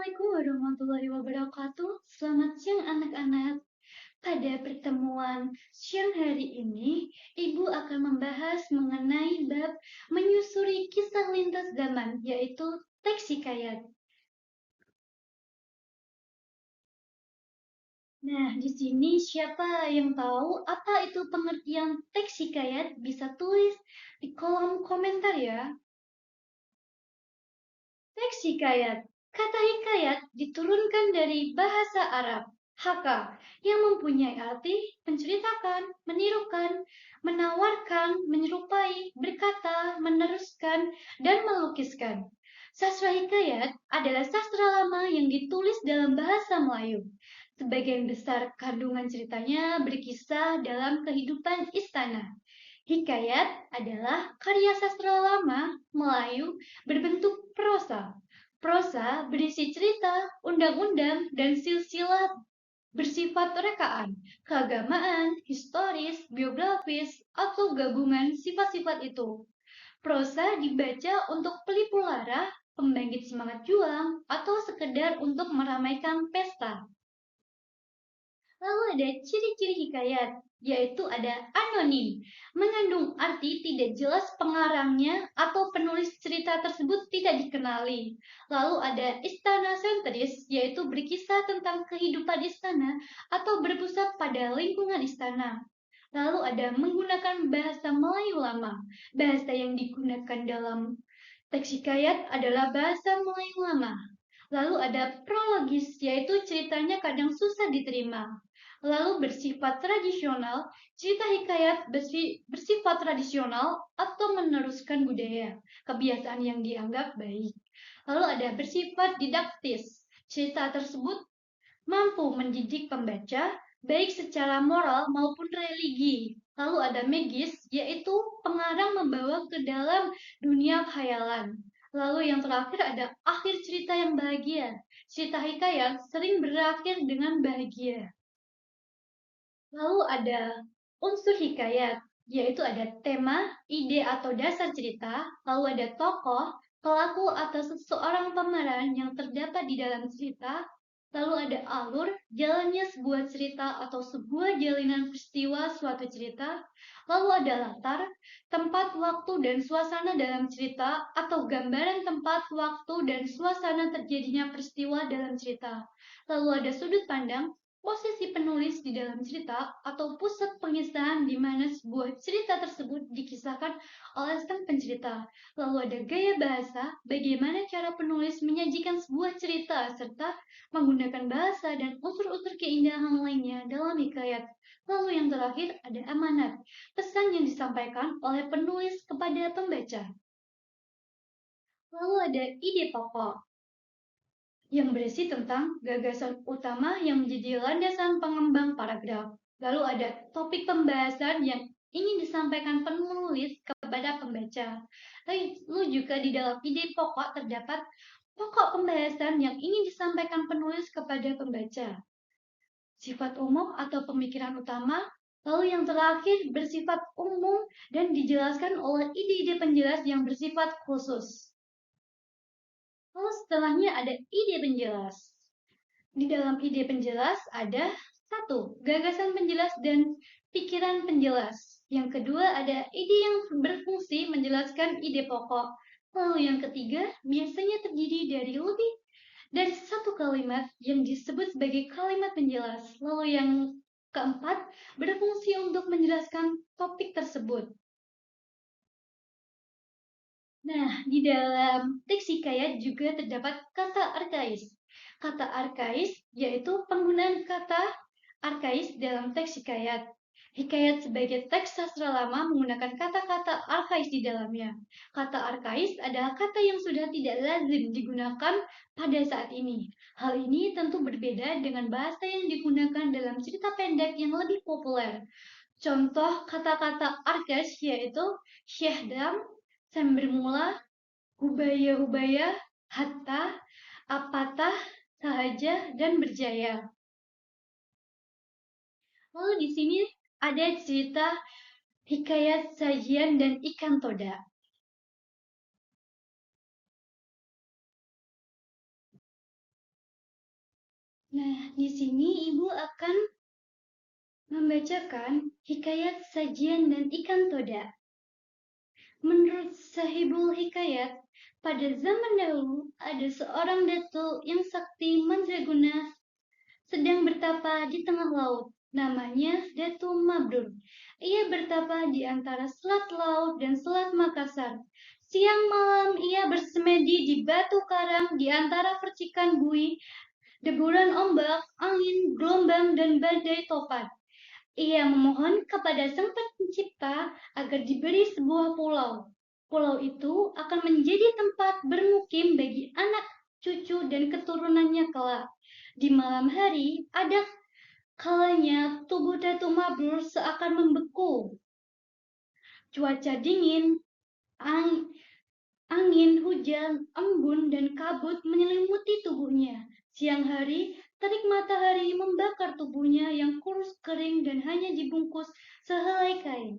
Assalamualaikum warahmatullahi wabarakatuh. Selamat siang anak-anak. Pada pertemuan siang hari ini, Ibu akan membahas mengenai bab menyusuri kisah lintas zaman, yaitu teks hikayat. Nah, di sini siapa yang tahu apa itu pengertian teks hikayat? Bisa tulis di kolom komentar ya. Teks hikayat. Kata hikayat diturunkan dari bahasa Arab, haka, yang mempunyai arti menceritakan, menirukan, menawarkan, menyerupai, berkata, meneruskan, dan melukiskan. Sastra hikayat adalah sastra lama yang ditulis dalam bahasa Melayu. Sebagian besar kandungan ceritanya berkisah dalam kehidupan istana. Hikayat adalah karya sastra lama Melayu berbentuk prosa. Prosa berisi cerita, undang-undang, dan silsilah bersifat rekaan, keagamaan, historis, biografis, atau gabungan sifat-sifat itu. Prosa dibaca untuk pelipur lara, pembangkit semangat juang, atau sekedar untuk meramaikan pesta. Lalu ada ciri-ciri hikayat, yaitu ada anonim, mengandung arti tidak jelas pengarangnya atau penulis cerita tersebut tidak dikenali. Lalu ada istana sentris, yaitu berkisah tentang kehidupan istana atau berpusat pada lingkungan istana. Lalu ada menggunakan bahasa Melayu lama. Bahasa yang digunakan dalam teks hikayat adalah bahasa Melayu lama. Lalu ada prologis, yaitu ceritanya kadang susah diterima. Lalu bersifat tradisional, cerita hikayat bersifat tradisional atau meneruskan budaya, kebiasaan yang dianggap baik. Lalu ada bersifat didaktis, cerita tersebut mampu mendidik pembaca, baik secara moral maupun religi. Lalu ada magis, yaitu pengarang membawa ke dalam dunia khayalan. Lalu yang terakhir ada akhir cerita yang bahagia. Cerita hikayat sering berakhir dengan bahagia. Lalu ada unsur hikayat, yaitu ada tema, ide atau dasar cerita, lalu ada tokoh, pelaku atau seseorang pemeran yang terdapat di dalam cerita, lalu ada alur, jalannya sebuah cerita atau sebuah jalinan peristiwa suatu cerita, lalu ada latar, tempat, waktu, dan suasana dalam cerita atau gambaran tempat, waktu, dan suasana terjadinya peristiwa dalam cerita. Lalu ada sudut pandang, posisi penulis di dalam cerita atau pusat pengisahan di mana sebuah cerita tersebut dikisahkan oleh sang pencerita. Lalu ada gaya bahasa, bagaimana cara penulis menyajikan sebuah cerita serta menggunakan bahasa dan unsur-unsur keindahan lainnya dalam hikayat. Lalu yang terakhir ada amanat, pesan yang disampaikan oleh penulis kepada pembaca. Lalu ada ide pokok, yang berisi tentang gagasan utama yang menjadi landasan pengembang paragraf. Lalu ada topik pembahasan yang ingin disampaikan penulis kepada pembaca. Lalu juga di dalam ide pokok terdapat pokok pembahasan yang ingin disampaikan penulis kepada pembaca. Sifat umum atau pemikiran utama, lalu yang terakhir bersifat umum dan dijelaskan oleh ide-ide penjelas yang bersifat khusus. Lalu setelahnya ada ide penjelas. Di dalam ide penjelas ada satu, gagasan penjelas dan pikiran penjelas. Yang kedua ada ide yang berfungsi menjelaskan ide pokok. Lalu yang ketiga biasanya terdiri dari lebih dari satu kalimat yang disebut sebagai kalimat penjelas. Lalu yang keempat berfungsi untuk menjelaskan topik tersebut. Nah, di dalam teks hikayat juga terdapat kata arkais. Kata arkais yaitu penggunaan kata arkais dalam teks hikayat. Hikayat sebagai teks sastra lama menggunakan kata-kata arkais di dalamnya. Kata arkais adalah kata yang sudah tidak lazim digunakan pada saat ini. Hal ini tentu berbeda dengan bahasa yang digunakan dalam cerita pendek yang lebih populer. Contoh kata-kata arkais yaitu syahdam, bermula, hubaya-hubaya, hatta, apatah, sahaja, dan berjaya. Lalu di sini ada cerita hikayat sajian dan ikan toda. Nah, di sini Ibu akan membacakan hikayat sajian dan ikan toda. Menurut Sahibul Hikayat, pada zaman dahulu ada seorang datuk yang sakti mandraguna sedang bertapa di tengah laut. Namanya Datu Mabrur. Ia bertapa di antara Selat Laut dan Selat Makassar. Siang malam ia bersemedi di batu karang di antara percikan buih, deburan ombak, angin, gelombang, dan badai topan. Ia memohon kepada Sang Pencipta agar diberi sebuah pulau. Pulau itu akan menjadi tempat bermukim bagi anak, cucu, dan keturunannya kelak. Di malam hari, ada kalanya tubuh Datu Mabrur seakan membeku. Cuaca dingin, angin, hujan, embun, dan kabut menyelimuti tubuhnya. Siang hari, terik matahari membakar tubuhnya yang kurus kering dan hanya dibungkus sehelai kain.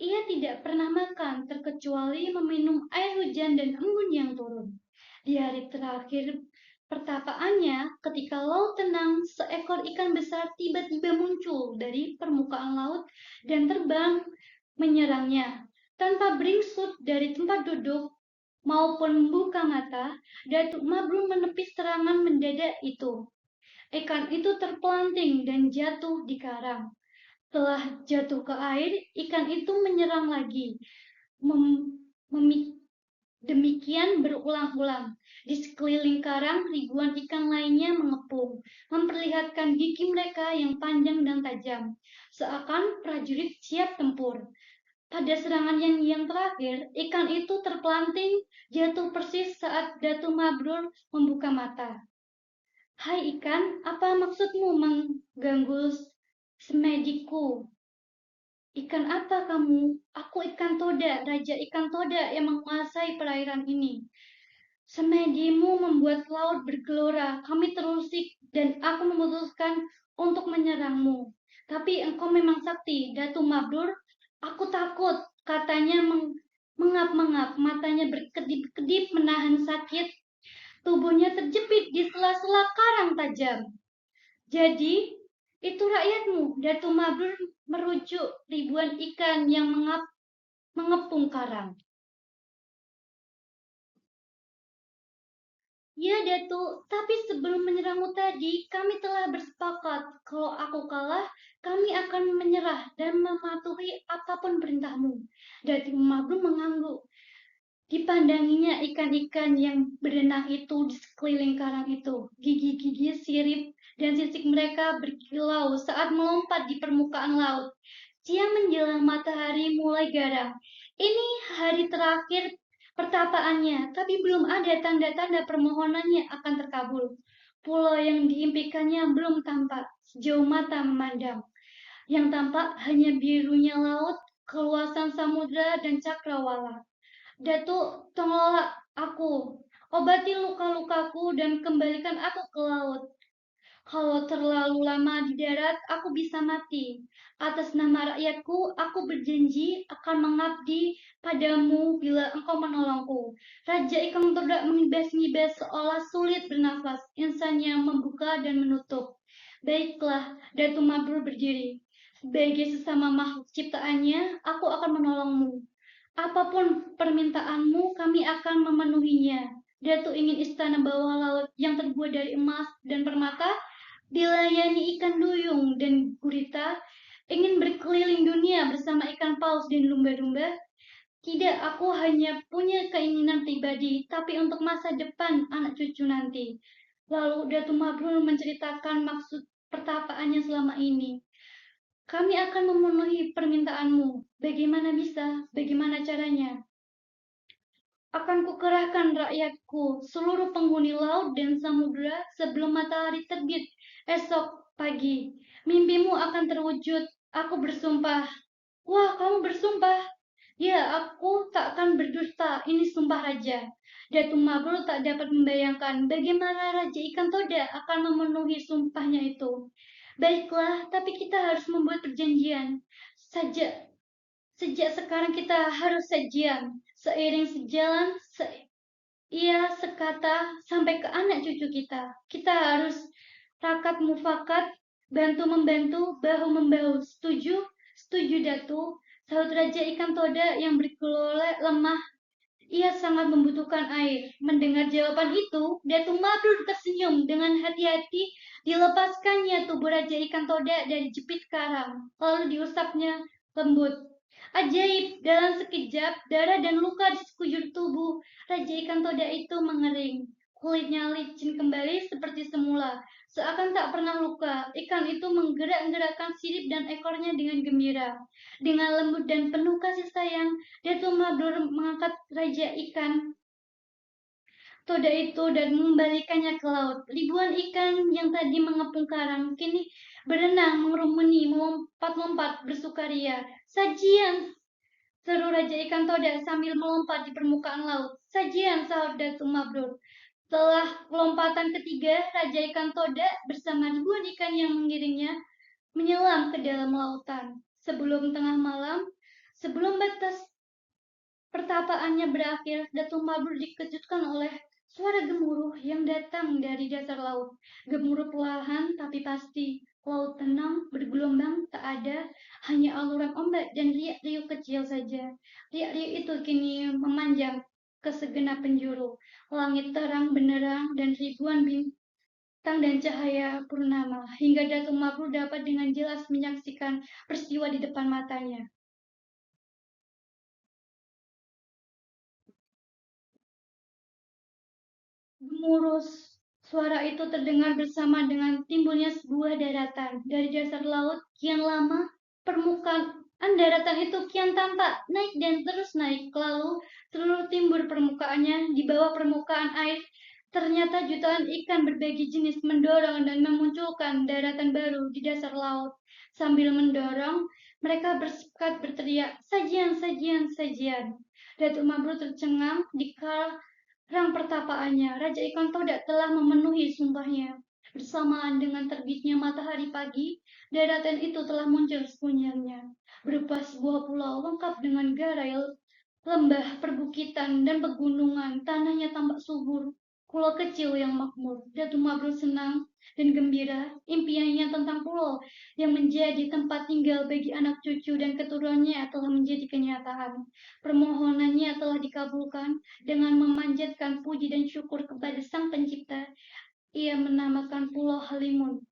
Ia tidak pernah makan terkecuali meminum air hujan dan embun yang turun. Di hari terakhir pertapaannya, ketika laut tenang, seekor ikan besar tiba-tiba muncul dari permukaan laut dan terbang menyerangnya. Tanpa beringsut dari tempat duduk maupun membuka mata, Datuk Mabrur menepis serangan mendadak itu. Ikan itu terpelanting dan jatuh di karang. Setelah jatuh ke air, ikan itu menyerang lagi. Demikian berulang-ulang. Di sekeliling karang, ribuan ikan lainnya mengepung, memperlihatkan gigi mereka yang panjang dan tajam, seakan prajurit siap tempur. Pada serangan yang terakhir, ikan itu terpelanting, jatuh persis saat Datu Mabrur membuka mata. Hai ikan, apa maksudmu mengganggu semediku? Ikan apa kamu? Aku ikan toda, raja ikan toda yang menguasai perairan ini. Semedimu membuat laut bergelora, kami terusik, dan aku memutuskan untuk menyerangmu. Tapi engkau memang sakti, Datu Mabrur. Aku takut, katanya mengap-mengap, matanya berkedip-kedip menahan sakit, tubuhnya terjepit di sela-sela karang tajam. Jadi, itu rakyatmu, Datu Mabrur merujuk ribuan ikan yang mengepung karang. Ya, Datuk, tapi sebelum menyerangmu tadi, kami telah bersepakat kalau aku kalah, kami akan menyerah dan mematuhi apapun perintahmu. Datuk Mabrur mengangguk. Dipandanginya ikan-ikan yang berenang itu di sekeliling karang itu. Gigi-gigi sirip dan sisik mereka berkilau saat melompat di permukaan laut. Siang menjelang matahari mulai garang. Ini hari terakhir pertapaannya, tapi belum ada tanda-tanda permohonannya akan terkabul. Pulau yang diimpikannya belum tampak sejauh mata memandang. Yang tampak hanya birunya laut, keluasan samudra, dan cakrawala. Datuk, tolonglah aku. Obati luka-lukaku dan kembalikan aku ke laut. Kalau terlalu lama di darat, aku bisa mati. Atas nama rakyatku, aku berjanji akan mengabdi padamu bila engkau menolongku. Raja ikan tidak mengibas-ngibas seolah sulit bernafas. Insannya membuka dan menutup. Baiklah, Datu Mabrur berdiri. Sebagai sesama makhluk ciptaannya, aku akan menolongmu. Apapun permintaanmu, kami akan memenuhinya. Datu ingin istana bawah laut yang terbuat dari emas dan permata, dilayani ikan duyung dan gurita, ingin berkeliling dunia bersama ikan paus dan lumba-lumba. Tidak, aku hanya punya keinginan pribadi, tapi untuk masa depan anak cucu nanti. Lalu Datu Mabrur menceritakan maksud pertapaannya selama ini. Kami akan memenuhi permintaanmu. Bagaimana bisa? Bagaimana caranya? Akan kukerahkan rakyatku, seluruh penghuni laut dan samudera sebelum matahari terbit esok pagi. Mimpimu akan terwujud. Aku bersumpah. Wah, kamu bersumpah? Ya, aku tak akan berdusta. Ini sumpah raja. Datu Mabrur tak dapat membayangkan bagaimana Raja Ikan Toda akan memenuhi sumpahnya itu. Baiklah, tapi kita harus membuat perjanjian. Sejak sejak sekarang kita harus sejian, seiring sejalan, ia sekata sampai ke anak cucu kita. Kita harus rakat mufakat, bantu-membantu, bahu-membahu. Setuju? Setuju, Datu. Sahut Raja Ikan Toda yang bergelolek lemah. Ia sangat membutuhkan air. Mendengar jawaban itu, Datu Mabrur tersenyum dengan hati-hati. Dilepaskannya tubuh Raja Ikan Toda dari jepit karang, lalu diusapnya lembut. Ajaib, dalam sekejap, darah dan luka di sekujur tubuh Raja Ikan Toda itu mengering. Kulitnya licin kembali seperti semula, seakan tak pernah luka. Ikan itu menggerak-gerakkan sirip dan ekornya dengan gembira. Dengan lembut dan penuh kasih sayang, Datu Mabrur mengangkat Raja Ikan Toda itu dan mengembalikannya ke laut. Ribuan ikan yang tadi mengepung karang kini berenang, mengerumuni, melompat-lompat bersukaria. Sajian, seru Raja Ikan Toda sambil melompat di permukaan laut. Sajian, sahut Datu Mabrur. Setelah lompatan ketiga, Raja Ikan Toda bersama ribuan ikan yang mengiringnya menyelam ke dalam lautan. Sebelum tengah malam, sebelum batas pertapaannya berakhir, Datuk Mabrur dikejutkan oleh suara gemuruh yang datang dari dasar laut. Gemuruh perlahan tapi pasti. Laut tenang, bergelombang, tak ada, hanya aluran ombak dan riak-riuk kecil saja. Riak-riuk itu kini memanjang ke segenap penjuru. Langit terang benderang dan ribuan bintang dan cahaya purnama, hingga Datuk Mabrur dapat dengan jelas menyaksikan peristiwa di depan matanya. Gemuruh suara itu terdengar bersama dengan timbulnya sebuah daratan. Dari dasar laut kian lama, permukaan daratan itu kian tampak, naik dan terus naik. Lalu seluruh timbul permukaannya di bawah permukaan air. Ternyata jutaan ikan berbagai jenis mendorong dan memunculkan daratan baru di dasar laut. Sambil mendorong, mereka bersekat berteriak, sajian, sajian, sajian. Datuk Mabrur tercengang di rang pertapaannya, Raja Ikan Todak telah memenuhi sumpahnya. Bersamaan dengan terbitnya matahari pagi, daratan itu telah muncul sekunjarnya, berupa sebuah pulau lengkap dengan garai, lembah, perbukitan, dan pegunungan. Tanahnya tampak subur, pulau kecil yang makmur. Datu Mabrur senang dan gembira. Impiannya tentang pulau yang menjadi tempat tinggal bagi anak cucu dan keturunannya telah menjadi kenyataan. Permohonannya telah dikabulkan. Dengan memanjatkan puji dan syukur kepada Sang Pencipta, ia menamakan Pulau Halimun.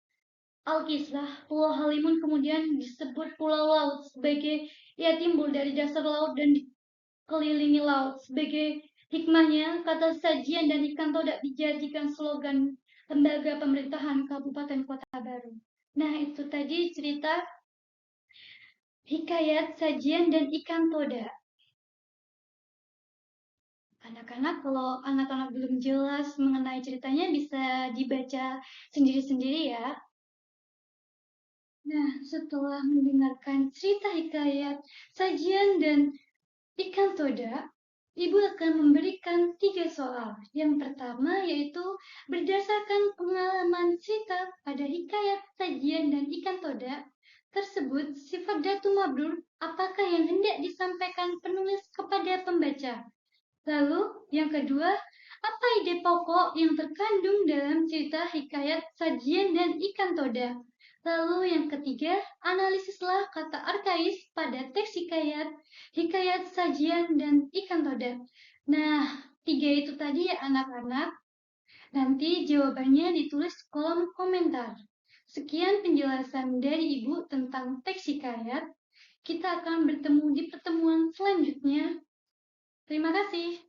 Alkisah, Pulau Halimun kemudian disebut Pulau Laut sebagai ia timbul dari dasar laut dan dikelilingi laut. Sebagai hikmahnya, kata sajian dan ikan todak dijadikan slogan lembaga pemerintahan Kabupaten Kota Baru. Nah, itu tadi cerita hikayat sajian dan ikan todak. Anak-anak, kalau anak-anak belum jelas mengenai ceritanya bisa dibaca sendiri-sendiri ya. Nah, setelah mendengarkan cerita hikayat, sajian dan ikan toda, Ibu akan memberikan 3 soal. Yang pertama yaitu berdasarkan pengalaman cerita pada hikayat, sajian, dan ikan toda tersebut, sifat Datu Mabrur, apakah yang hendak disampaikan penulis kepada pembaca? Lalu, yang kedua, apa ide pokok yang terkandung dalam cerita hikayat sajian dan ikan toda? Lalu yang ketiga, analisislah kata arkais pada teks hikayat, hikayat sajian, dan ikan toda. Nah, 3 itu tadi ya anak-anak. Nanti jawabannya ditulis kolom komentar. Sekian penjelasan dari Ibu tentang teks hikayat. Kita akan bertemu di pertemuan selanjutnya. Terima kasih.